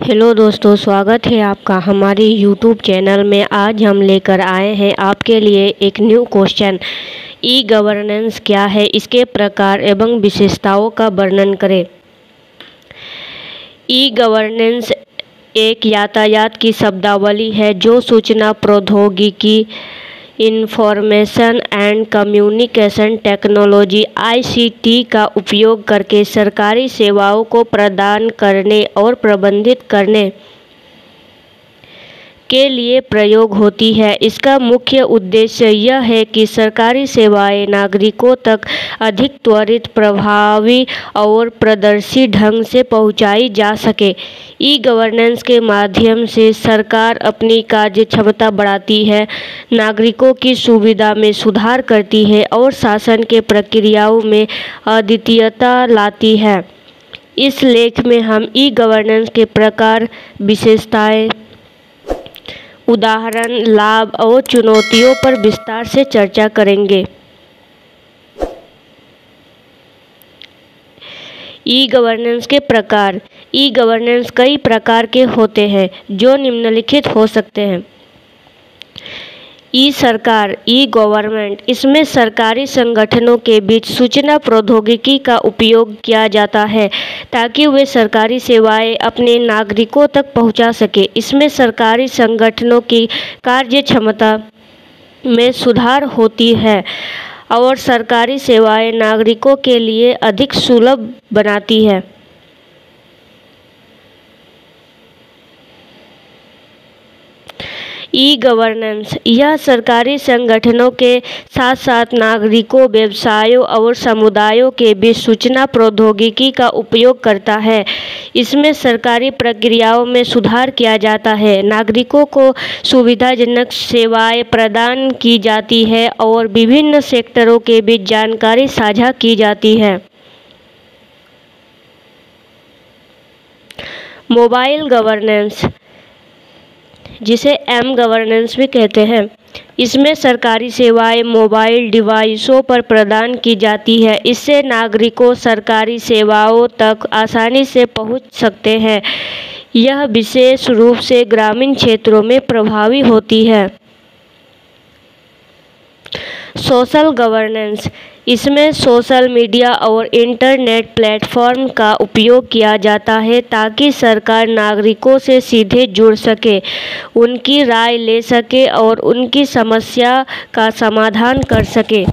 Hello दोस्तों, स्वागत है आपका हमारे YouTube चैनल में। आज हम लेकर आए हैं आपके लिए एक न्यू क्वेश्चन। ई गवर्नेंस क्या है, इसके प्रकार एवं विशेषताओं का वर्णन करें। ई गवर्नेंस एक यातायात की शब्दावली है जो सूचना प्रौद्योगिकी, information and communication technology (ICT) का उपयोग करके सरकारी सेवाओं को प्रदान करने और प्रबंधित करने के लिए प्रयोग होती है। इसका मुख्य उद्देश्य यह है कि सरकारी सेवाएं नागरिकों तक अधिक त्वरित, प्रभावी और पारदर्शी ढंग से पहुंचाई जा सके। ई गवर्नेंस के माध्यम से सरकार अपनी कार्यक्षमता बढ़ाती है, नागरिकों की सुविधा में सुधार करती है और शासन के प्रक्रियाओं में अद्वितीयता लाती है। इस लेख में हम ई गवर्नेंस के प्रकार, विशेषताएं, उदाहरण, लाभ और चुनौतियों पर विस्तार से चर्चा करेंगे। ई गवर्नेंस के प्रकार। ई गवर्नेंस कई प्रकार के होते हैं जो निम्नलिखित हो सकते हैं। ई सरकार, ई गवर्नमेंट, इसमें सरकारी संगठनों के बीच सूचना प्रौद्योगिकी का उपयोग किया जाता है ताकि वे सरकारी सेवाएं अपने नागरिकों तक पहुंचा सके। इसमें सरकारी संगठनों की कार्यक्षमता में सुधार होती है और सरकारी सेवाएं नागरिकों के लिए अधिक सुलभ बनाती है। ई गवर्नेंस यह सरकारी संगठनों के साथ साथ नागरिकों, व्यवसायों और समुदायों के बीच सूचना प्रौद्योगिकी का उपयोग करता है। इसमें सरकारी प्रक्रियाओं में सुधार किया जाता है, नागरिकों को सुविधाजनक सेवाएं प्रदान की जाती है और विभिन्न सेक्टरों के बीच जानकारी साझा की जाती है। मोबाइल गवर्नेंस, जिसे एम गवर्नेंस भी कहते हैं, इसमें सरकारी सेवाएं मोबाइल डिवाइसों पर प्रदान की जाती है। इससे नागरिकों सरकारी सेवाओं तक आसानी से पहुंच सकते हैं। यह विशेष रूप से ग्रामीण क्षेत्रों में प्रभावी होती है। सोशल गवर्नेंस, इसमें सोशल मीडिया और इंटरनेट प्लेटफॉर्म का उपयोग किया जाता है ताकि सरकार नागरिकों से सीधे जुड़ सके, उनकी राय ले सके और उनकी समस्या का समाधान कर सके।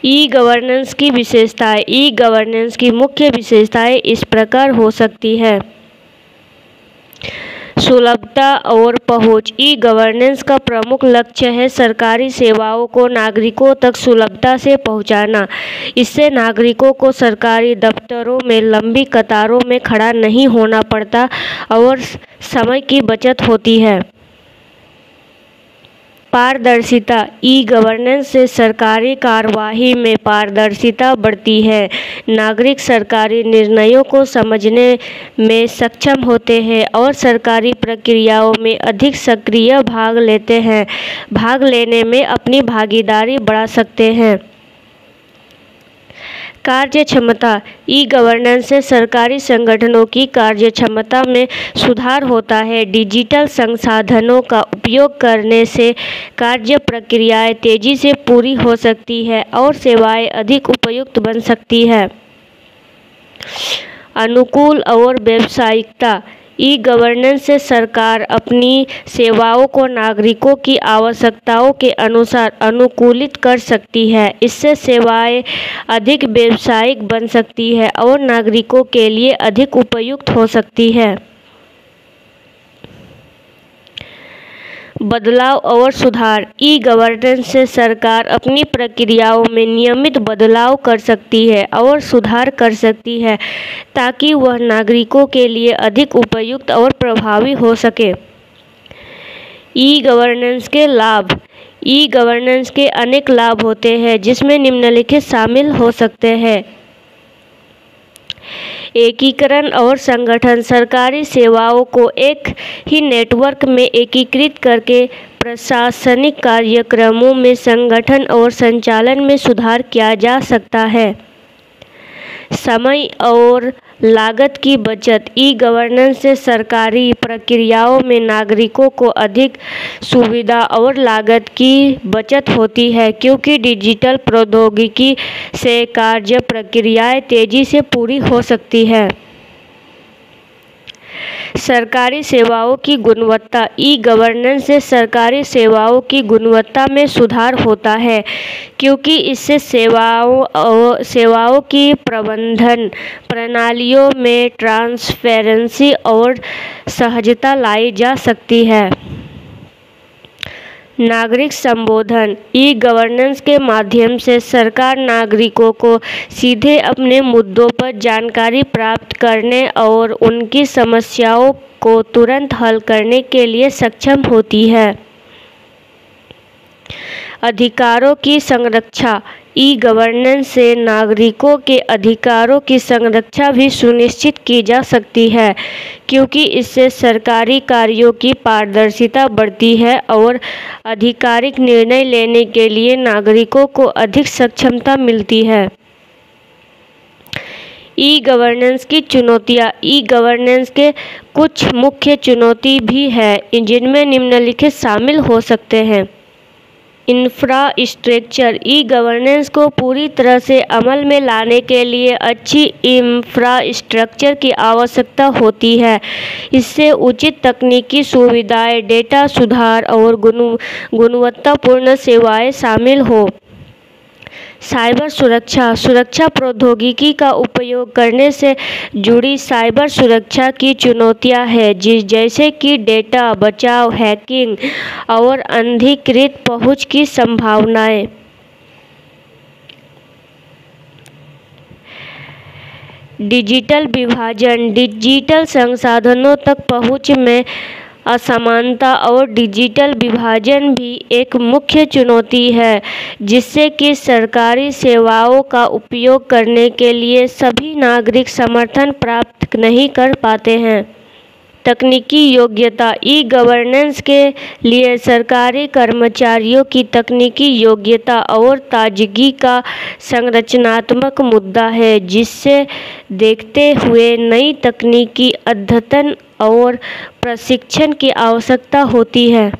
ई गवर्नेंस की विशेषताएं। ई गवर्नेंस की मुख्य विशेषताएं इस प्रकार हो सकती है। सुलभता और पहुंच। ई गवर्नेंस का प्रमुख लक्ष्य है सरकारी सेवाओं को नागरिकों तक सुलभता से पहुंचाना। इससे नागरिकों को सरकारी दफ्तरों में लंबी कतारों में खड़ा नहीं होना पड़ता और समय की बचत होती है। पारदर्शिता। ई गवर्नेंस से सरकारी कार्यवाही में पारदर्शिता बढ़ती है। नागरिक सरकारी निर्णयों को समझने में सक्षम होते हैं और सरकारी प्रक्रियाओं में अधिक सक्रिय भाग लेते हैं। भाग लेने में अपनी भागीदारी बढ़ा सकते हैं। कार्यक्षमता। ई गवर्नेंस से सरकारी संगठनों की कार्यक्षमता में सुधार होता है। डिजिटल संसाधनों का उपयोग करने से कार्य प्रक्रियाएं तेजी से पूरी हो सकती है और सेवाएं अधिक उपयुक्त बन सकती है। अनुकूल और व्यावसायिकता। ई गवर्नेंस से सरकार अपनी सेवाओं को नागरिकों की आवश्यकताओं के अनुसार अनुकूलित कर सकती है। इससे सेवाएं अधिक व्यावसायिक बन सकती है और नागरिकों के लिए अधिक उपयुक्त हो सकती है। बदलाव और सुधार। ई गवर्नेंस से सरकार अपनी प्रक्रियाओं में नियमित बदलाव कर सकती है और सुधार कर सकती है ताकि वह नागरिकों के लिए अधिक उपयुक्त और प्रभावी हो सके। ई गवर्नेंस के लाभ। ई गवर्नेंस के अनेक लाभ होते हैं जिसमें निम्नलिखित शामिल हो सकते हैं। एकीकरण और संगठन। सरकारी सेवाओं को एक ही नेटवर्क में एकीकृत करके प्रशासनिक कार्यक्रमों में संगठन और संचालन में सुधार किया जा सकता है। समय और लागत की बचत। ई गवर्नेंस से सरकारी प्रक्रियाओं में नागरिकों को अधिक सुविधा और लागत की बचत होती है, क्योंकि डिजिटल प्रौद्योगिकी से कार्य प्रक्रियाएं तेजी से पूरी हो सकती है। सरकारी सेवाओं की गुणवत्ता। ई गवर्नेंस से सरकारी सेवाओं की गुणवत्ता में सुधार होता है, क्योंकि इससे सेवाओं की प्रबंधन प्रणालियों में ट्रांसपेरेंसी और सहजता लाई जा सकती है। नागरिक संबोधन। ई गवर्नेंस के माध्यम से सरकार नागरिकों को सीधे अपने मुद्दों पर जानकारी प्राप्त करने और उनकी समस्याओं को तुरंत हल करने के लिए सक्षम होती है। अधिकारों की संरक्षा। ई गवर्नेंस से नागरिकों के अधिकारों की संरक्षा भी सुनिश्चित की जा सकती है, क्योंकि इससे सरकारी कार्यों की पारदर्शिता बढ़ती है और आधिकारिक निर्णय लेने के लिए नागरिकों को अधिक सक्षमता मिलती है। ई गवर्नेंस की चुनौतियाँ। ई गवर्नेंस के कुछ मुख्य चुनौती भी है, जिनमें निम्नलिखित शामिल हो सकते हैं। इंफ्रास्ट्रक्चर। ई गवर्नेंस को पूरी तरह से अमल में लाने के लिए अच्छी इंफ्रास्ट्रक्चर की आवश्यकता होती है। इससे उचित तकनीकी सुविधाएं, डेटा सुधार और गुणवत्तापूर्ण सेवाएं शामिल हो। साइबर सुरक्षा। सुरक्षा प्रौद्योगिकी का उपयोग करने से जुड़ी साइबर सुरक्षा की चुनौतियां हैं, जैसे कि डेटा बचाव, हैकिंग और अनधिकृत पहुंच की संभावनाएं। डिजिटल विभाजन। डिजिटल संसाधनों तक पहुंच में असमानता और डिजिटल विभाजन भी एक मुख्य चुनौती है, जिससे कि सरकारी सेवाओं का उपयोग करने के लिए सभी नागरिक समर्थन प्राप्त नहीं कर पाते हैं। तकनीकी योग्यता। ई गवर्नेंस के लिए सरकारी कर्मचारियों की तकनीकी योग्यता और ताजगी का संरचनात्मक मुद्दा है, जिससे देखते हुए नई तकनीकी अद्यतन और प्रशिक्षण की आवश्यकता होती है।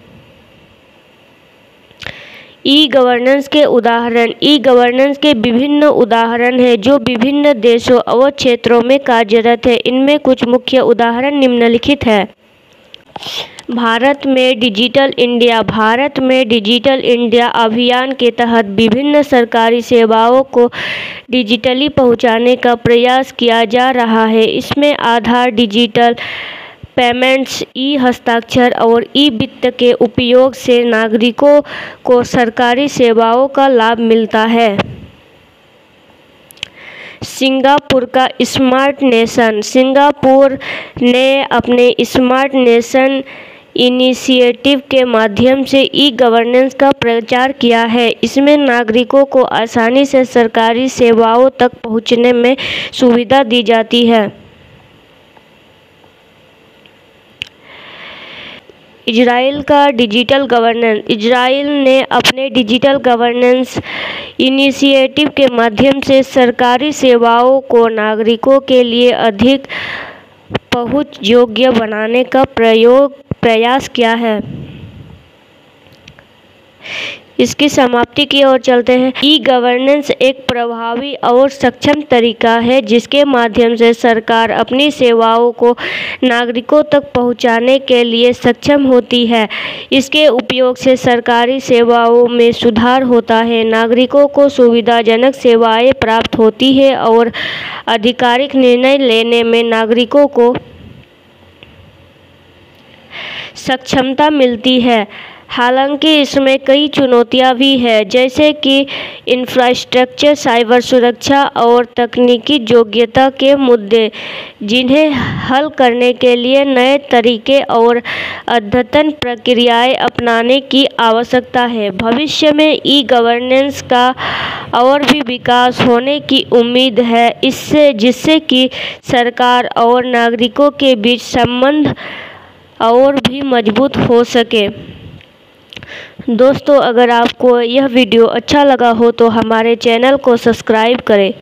ई गवर्नेंस के उदाहरण। ई गवर्नेंस के विभिन्न उदाहरण हैं जो विभिन्न देशों और क्षेत्रों में कार्यरत हैं। इनमें कुछ मुख्य उदाहरण निम्नलिखित हैं। भारत में डिजिटल इंडिया। भारत में डिजिटल इंडिया अभियान के तहत विभिन्न सरकारी सेवाओं को डिजिटली पहुंचाने का प्रयास किया जा रहा है। इसमें आधार, डिजिटल पेमेंट्स, ई हस्ताक्षर और ई वित्त के उपयोग से नागरिकों को सरकारी सेवाओं का लाभ मिलता है। सिंगापुर का स्मार्ट नेशन। सिंगापुर ने अपने स्मार्ट नेशन इनिशिएटिव के माध्यम से ई गवर्नेंस का प्रचार किया है। इसमें नागरिकों को आसानी से सरकारी सेवाओं तक पहुंचने में सुविधा दी जाती है। इजराइल का डिजिटल गवर्नेंस। इजराइल ने अपने डिजिटल गवर्नेंस इनिशिएटिव के माध्यम से सरकारी सेवाओं को नागरिकों के लिए अधिक पहुंच योग्य बनाने का प्रयास किया है। इसकी समाप्ति की ओर चलते हैं। ई गवर्नेंस एक प्रभावी और सक्षम तरीका है जिसके माध्यम से सरकार अपनी सेवाओं को नागरिकों तक पहुंचाने के लिए सक्षम होती है। इसके उपयोग से सरकारी सेवाओं में सुधार होता है, नागरिकों को सुविधाजनक सेवाएं प्राप्त होती है और आधिकारिक निर्णय लेने में नागरिकों को सक्षमता मिलती है। हालांकि इसमें कई चुनौतियां भी हैं, जैसे कि इंफ्रास्ट्रक्चर, साइबर सुरक्षा और तकनीकी योग्यता के मुद्दे, जिन्हें हल करने के लिए नए तरीके और अद्यतन प्रक्रियाएं अपनाने की आवश्यकता है। भविष्य में ई गवर्नेंस का और भी विकास होने की उम्मीद है, जिससे कि सरकार और नागरिकों के बीच संबंध और भी मजबूत हो सके। दोस्तों, अगर आपको यह वीडियो अच्छा लगा हो तो हमारे चैनल को सब्सक्राइब करें।